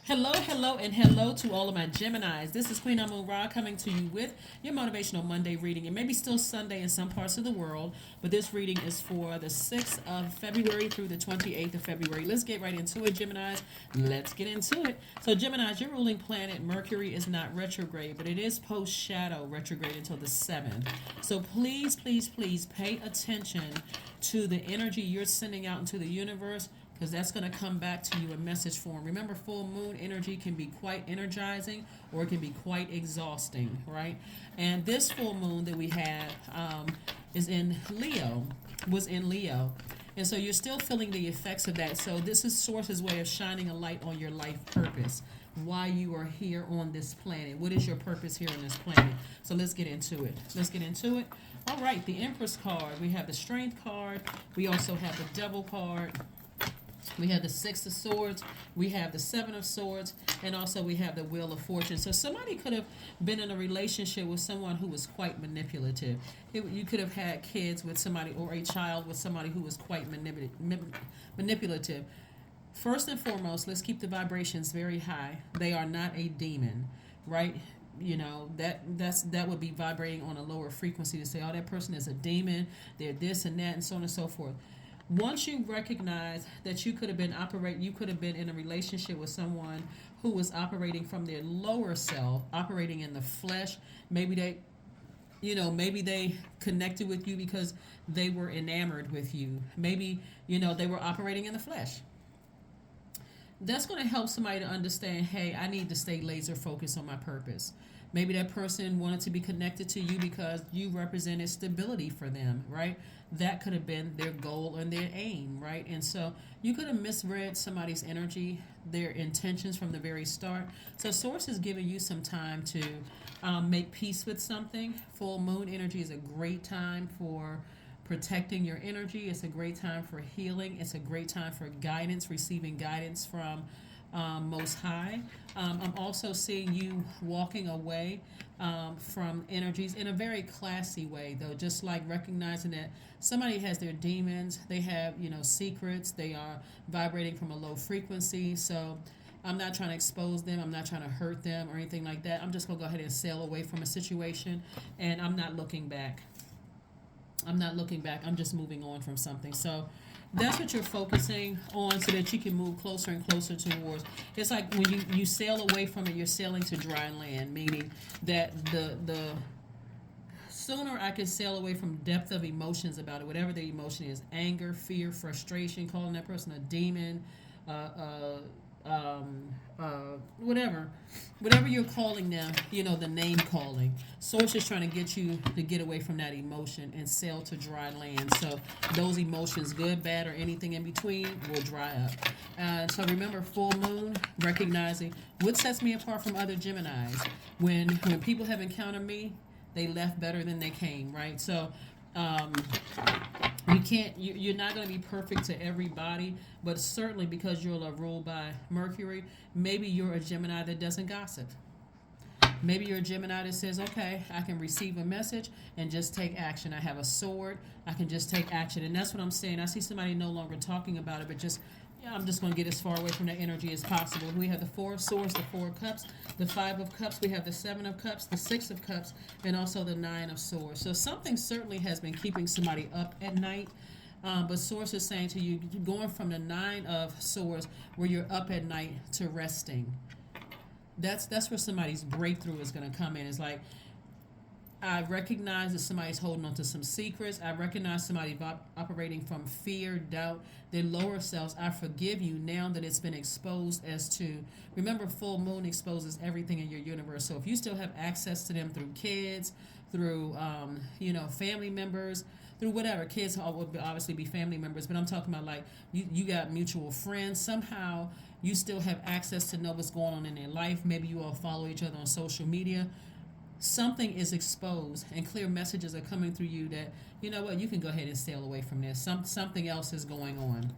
Hello, hello, and hello to all of my Geminis. This is Queen Amun Ra coming to you with your Motivational Monday reading. It may be still Sunday in some parts of the world, but this reading is for the 6th of February through the 28th of February. Let's get right into it, Geminis. Let's get into it. So, Geminis, your ruling planet, Mercury, is not retrograde, but it is post shadow retrograde until the 7th. So, please, please, please pay attention to the energy you're sending out into the universe, because that's going to come back to you in message form. Remember, full moon energy can be quite energizing or it can be quite exhausting, right? And this full moon that we had is in Leo, was in Leo. And so you're still feeling the effects of that. So this is Source's way of shining a light on your life purpose, why you are here on this planet. What is your purpose here on this planet? So let's get into it. Let's get into it. All right, the Empress card. We have the Strength card. We also have the Devil card. We have the Six of Swords, we have the Seven of Swords, and also we have the Wheel of Fortune. So somebody could have been in a relationship with someone who was quite manipulative. You could have had kids with somebody or a child with somebody who was quite manipulative. First and foremost, let's keep the vibrations very high. They are not a demon, right? You know, that would be vibrating on a lower frequency to say, oh, that person is a demon, they're this and that, and so on and so forth. Once you recognize that you could have been in a relationship with someone who was operating from their lower self, operating in the flesh. Maybe they connected with you because they were enamored with you. Maybe, they were operating in the flesh. That's going to help somebody to understand, hey, I need to stay laser focused on my purpose. Maybe that person wanted to be connected to you because you represented stability for them, right? That could have been their goal and their aim, right? And so you could have misread somebody's energy, their intentions from the very start. So Source is giving you some time to make peace with something. Full moon energy is a great time for protecting your energy. It's a great time for healing. It's a great time for guidance, receiving guidance from Most High. I'm also seeing you walking away from energies in a very classy way, though, just like recognizing that somebody has their demons, they have, secrets, they are vibrating from a low frequency. So I'm not trying to expose them, I'm not trying to hurt them or anything like that. I'm just going to go ahead and sail away from a situation, and I'm not looking back. I'm just moving on from something. So that's what you're focusing on so that you can move closer and closer towards. It's like when you sail away from it, you're sailing to dry land, meaning that the sooner I can sail away from depth of emotions about it, whatever the emotion is, anger, fear, frustration, calling that person a demon, uh, uh, whatever you're calling them, the name calling. Source is trying to get you to get away from that emotion and sail to dry land. So those emotions, good, bad, or anything in between, will dry up. So remember, full moon, recognizing what sets me apart from other Geminis. When people have encountered me, they left better than they came, right? So you're not going to be perfect to everybody, but certainly because you're ruled by Mercury, maybe you're a Gemini that doesn't gossip. Maybe you're a Gemini that says, okay, I can receive a message and just take action. I have a sword, I can just take action. And that's what I'm saying. I see somebody no longer talking about it, but I'm just going to get as far away from that energy as possible. We have the Four of Swords, the Four of Cups, the Five of Cups. We have the Seven of Cups, the Six of Cups, and also the Nine of Swords. So something certainly has been keeping somebody up at night. But Source is saying to you, going from the Nine of Swords, where you're up at night, to resting. That's where somebody's breakthrough is going to come in. It's like, I recognize that somebody's holding on to some secrets. I recognize somebody operating from fear, doubt, their lower selves. I forgive you now that it's been exposed as to, remember, full moon exposes everything in your universe. So if you still have access to them through kids, through, family members, through whatever, kids would obviously be family members, but I'm talking about like you got mutual friends. Somehow you still have access to know what's going on in their life. Maybe you all follow each other on social media. Something is exposed and clear messages are coming through you that, you know what, you can go ahead and sail away from this. Something else is going on,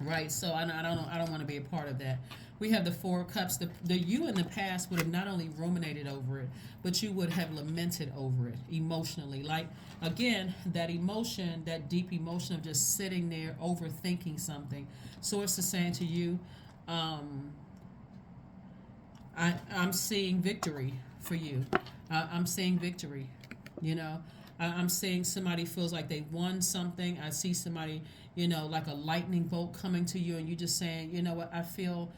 right? So I don't want to be a part of that. We have the Four of Cups. The you in the past would have not only ruminated over it, but you would have lamented over it emotionally. Like, again, that emotion, that deep emotion of just sitting there overthinking something. Source is saying to you, I'm seeing victory for you. I'm seeing victory. You know, I'm seeing somebody feels like they won something. I see somebody, like a lightning bolt coming to you, and you just saying, you know what, I feel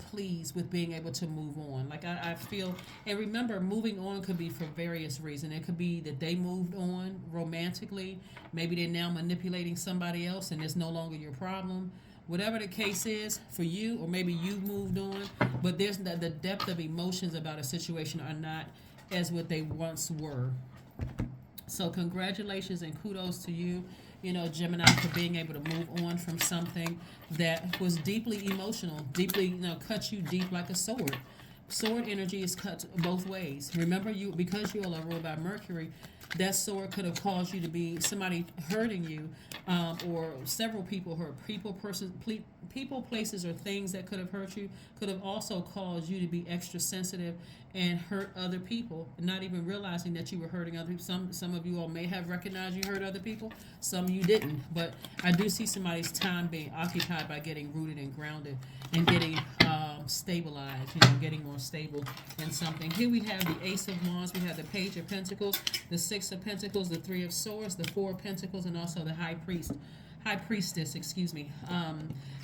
pleased with being able to move on. Like I feel, and remember, moving on could be for various reasons. It could be that they moved on romantically. Maybe they're now manipulating somebody else, and it's no longer your problem. Whatever the case is for you, or maybe you moved on, but there's the depth of emotions about a situation are not as what they once were. So congratulations and kudos to you, Gemini, for being able to move on from something that was deeply emotional, deeply, cut you deep like a sword. Sword energy is cut both ways. Remember, you because you are ruled by Mercury, that sword could have caused you to be somebody hurting you, or several people hurt. People, places, or things that could have hurt you could have also caused you to be extra sensitive and hurt other people, not even realizing that you were hurting other people. Some of you all may have recognized you hurt other people. Some you didn't. But I do see somebody's time being occupied by getting rooted and grounded and getting stabilized, getting more stable in something. Here we have the Ace of Wands, we have the Page of Pentacles, the Six of Pentacles, the Three of Swords, the Four of Pentacles, and also the High Priestess, excuse me.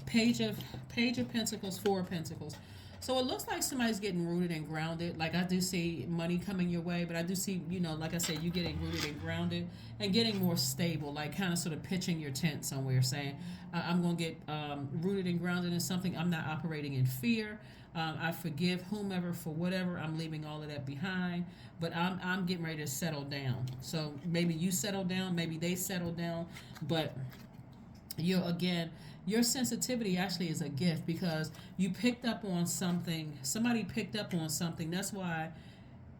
Page of Pentacles, Four of Pentacles. So it looks like somebody's getting rooted and grounded. Like I do see money coming your way, but I do see, like I said, you getting rooted and grounded and getting more stable, like kind of sort of pitching your tent somewhere, saying, I'm going to get rooted and grounded in something. I'm not operating in fear. I forgive whomever for whatever. I'm leaving all of that behind, but I'm getting ready to settle down. So maybe you settle down, maybe they settle down, but your sensitivity actually is a gift because you picked up on something. Somebody picked up on something. That's why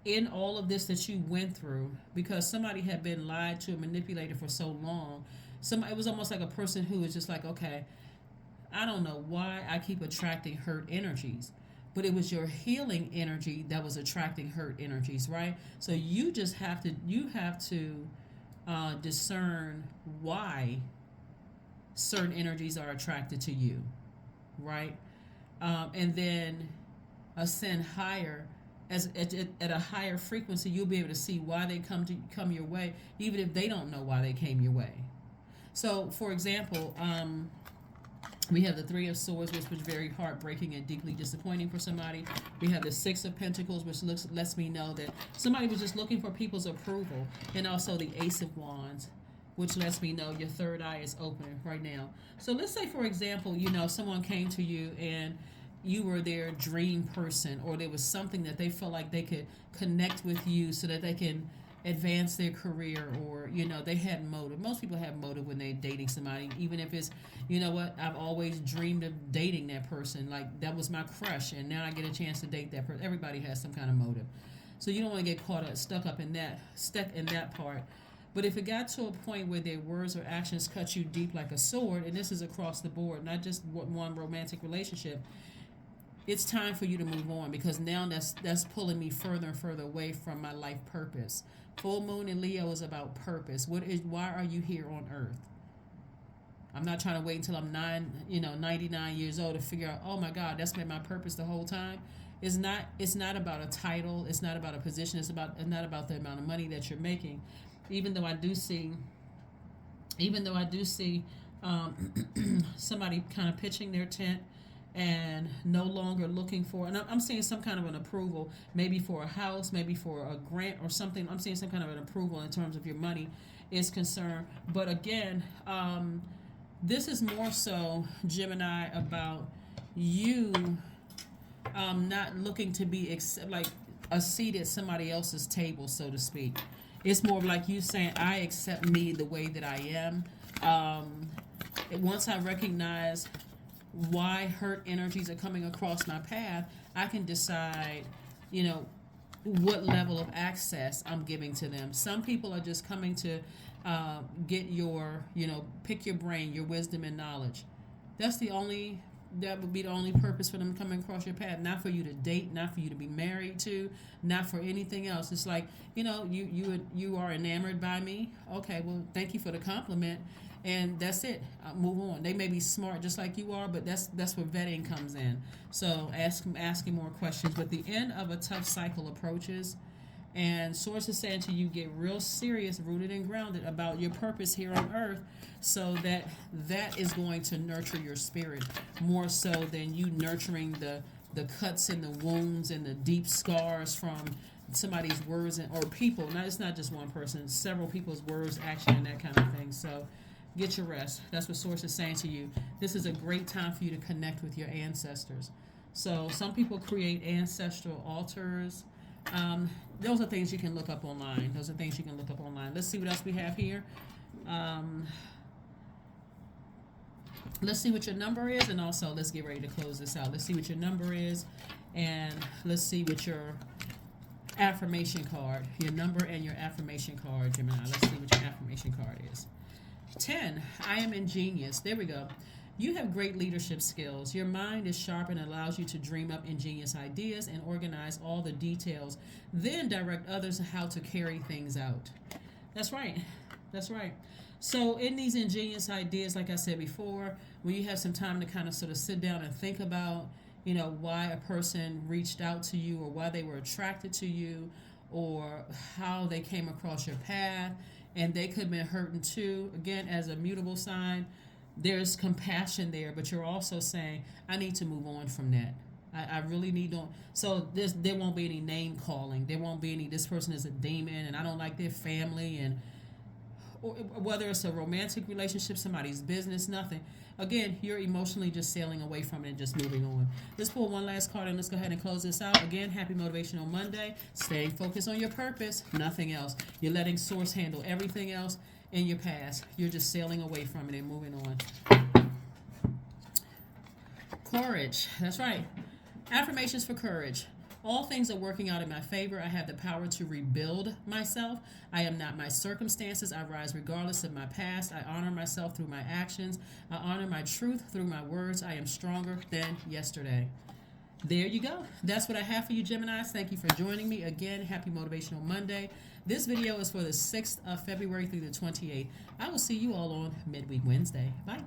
in all of this that you went through, because somebody had been lied to and manipulated for so long, it was almost like a person who was just like, okay, I don't know why I keep attracting hurt energies, but it was your healing energy that was attracting hurt energies, right? So you have to discern why certain energies are attracted to you, right? And then ascend higher at a higher frequency. You'll be able to see why they come your way, even if they don't know why they came your way. So, for example, we have the Three of Swords, which was very heartbreaking and deeply disappointing for somebody. We have the Six of Pentacles, which lets me know that somebody was just looking for people's approval, and also the Ace of Wands, which lets me know your third eye is open right now. So let's say, for example, someone came to you and you were their dream person, or there was something that they felt like they could connect with you so that they can advance their career, or they had motive. Most people have motive when they're dating somebody, even if it's, what, I've always dreamed of dating that person, like that was my crush and now I get a chance to date that person. Everybody has some kind of motive, so you don't want to get stuck in that part. But if it got to a point where their words or actions cut you deep like a sword, and this is across the board, not just one romantic relationship, it's time for you to move on, because now that's pulling me further and further away from my life purpose. Full moon in Leo is about purpose. Why are you here on Earth? I'm not trying to wait until I'm 99 years old to figure out, oh my God, that's been my purpose the whole time. It's not about a title. It's not about a position. It's not about the amount of money that you're making. Even though I do see somebody kind of pitching their tent and no longer looking for, and I'm seeing some kind of an approval, maybe for a house, maybe for a grant or something. I'm seeing some kind of an approval in terms of your money is concerned. But again, this is more so, Gemini, about you not looking to be like a seat at somebody else's table, so to speak. It's more of like you saying, I accept me the way that I am. Once I recognize why hurt energies are coming across my path, I can decide, what level of access I'm giving to them. Some people are just coming to get your, pick your brain, your wisdom and knowledge. That would be the only purpose for them coming across your path. Not for you to date, not for you to be married to, not for anything else. It's like, you are enamored by me. Okay, well, thank you for the compliment. and that's it. Move on. They may be smart just like you are, but that's where vetting comes in. So asking more questions. But the end of a tough cycle approaches, and source is saying to you, get real serious, rooted and grounded about your purpose here on earth, so that is going to nurture your spirit more so than you nurturing the cuts and the wounds and the deep scars from somebody's words or people. Now, it's not just one person, several people's words, action, and that kind of thing. So get your rest. That's what source is saying to you. This is a great time for you to connect with your ancestors. So some people create ancestral altars. Those are things you can look up online. Let's see what else we have here. Let's see what your number is, and also let's get ready to close this out. Let's see what your number is, and let's see what your affirmation card, your number and your affirmation card, Gemini. Let's see what your affirmation card is. 10, I am ingenious. There we go. You have great leadership skills. Your mind is sharp and allows you to dream up ingenious ideas and organize all the details, then direct others how to carry things out. That's right. That's right. So in these ingenious ideas, like I said before, when you have some time to kind of sort of sit down and think about, why a person reached out to you, or why they were attracted to you, or how they came across your path, and they could have been hurting too. Again, as a mutable sign, there's compassion there, but you're also saying, I need to move on from that. I really need to. So there won't be any name calling. There won't be any, this person is a demon and I don't like their family, and or whether it's a romantic relationship, somebody's business, nothing. Again, you're emotionally just sailing away from it and just moving on. Let's pull one last card and let's go ahead and close this out. Again, happy Motivational Monday. Staying focused on your purpose, nothing else. You're letting source handle everything else in your past. You're just sailing away from it and moving on. Courage. That's right. Affirmations for courage. All things are working out in my favor. I have the power to rebuild myself. I am not my circumstances. I rise regardless of my past. I honor myself through my actions. I honor my truth through my words. I am stronger than yesterday. There you go. That's what I have for you, Geminis. Thank you for joining me. Again, happy Motivational Monday. This video is for the 6th of February through the 28th. I will see you all on Midweek Wednesday. Bye.